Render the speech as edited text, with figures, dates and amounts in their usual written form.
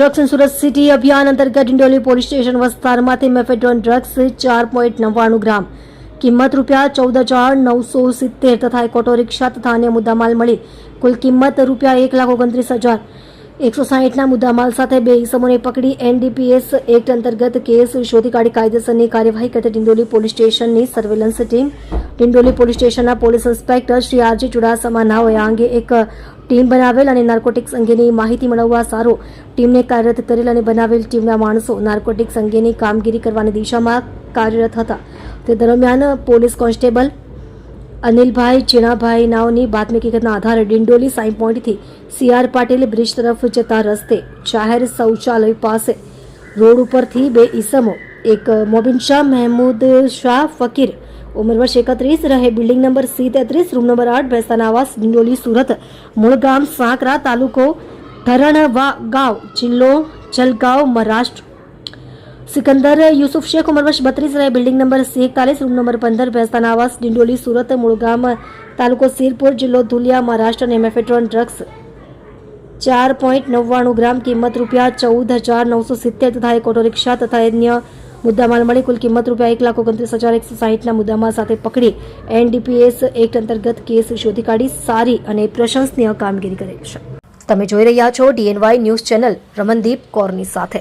Drugs in Surat city અભિયાન અંતર્ગત Dindoli police station વિસ્તારમાંથી મેફેડ્રોન ડ્રગ્સ 4.99 ગ્રામ કિંમત ₹14,970 તથા એક ઓટો રિક્ષા તથા અન્ય મુદ્દામાલ મળી કુલ કિંમત ₹1,29,160ના મુદ્દામાલ સાથે બે ઇસમોને પકડી એનડીપીએસ એક્ટ અંતર્ગત કેસ શોધી કાઢી કાયદેસરની કાર્યવાહી કરતી ડિંડોલી પોલીસ સ્ટેશનની સર્વેલન્સ ટીમ ડિંડોલી પોલીસ સ્ટેશનના police inspector Shri RG Chudasama નાઓએ આ અંગે એક ટીમ બનાવેલ અને નાર્કોટિક્સ અંગેની માહિતી મેળવવા સારો ટીમને કાર્યરત કરેલ અને બનાવેલ ટીમના માણસો નાર્કોટિક્સ અંગેની કામગીરી કરવાની દિશામાં કાર્યરત હતા. તે દરમિયાન પોલીસ કોન્સ્ટેબલ અનિલભાઈ ચીણાભાઈ નાઓની બાતમી હકીકતના આધારે ડિંડોલી સાઈ પોઈન્ટથી CR પાટીલ બ્રિજ તરફ જતા રસ્તે જાહેર શૌચાલય પાસે રોડ ઉપરથી બે ઈસમો એક મોબિન શાહ મહેમૂદ શાહ ફકીર ઉંમર વર્ષ 31 રહે building number C33 room number 8 Bhestan આવાસ ડિંડોલી સુરત મૂળ ગામ સાંકરા તાલુકો ધરણવાગાંવ જિલ્લો જલગાંવ મહારાષ્ટ્ર સિકંદર યુસુફ શેખ ઉંમર વર્ષ 32 રહે building number C41 room number 15 Bhestan આવાસ ડિંડોલી સુરત મૂળ ગામ તાલુકો સિરપુર જિલ્લો ધુલિયા મહારાષ્ટ્ર અને મેફેડ્રોન ડ્રગ્સ 4.99 ગ્રામ કિંમત ₹14,970 તથા એક ઓટો રિક્ષા તથા અન્ય મુદ્દામાલ મળી કુલ કિંમત ₹1,29,160ના મુદ્દામાલ સાથે પકડી એનડીપીએસ એક્ટ અંતર્ગત કેસ શોધી કાઢી સારી અને પ્રશંસનીય કામગીરી કરેલ છે. તમે જોઈ રહ્યા છો DNY ન્યૂઝ ચેનલ રમનદીપ કૌરની સાથે.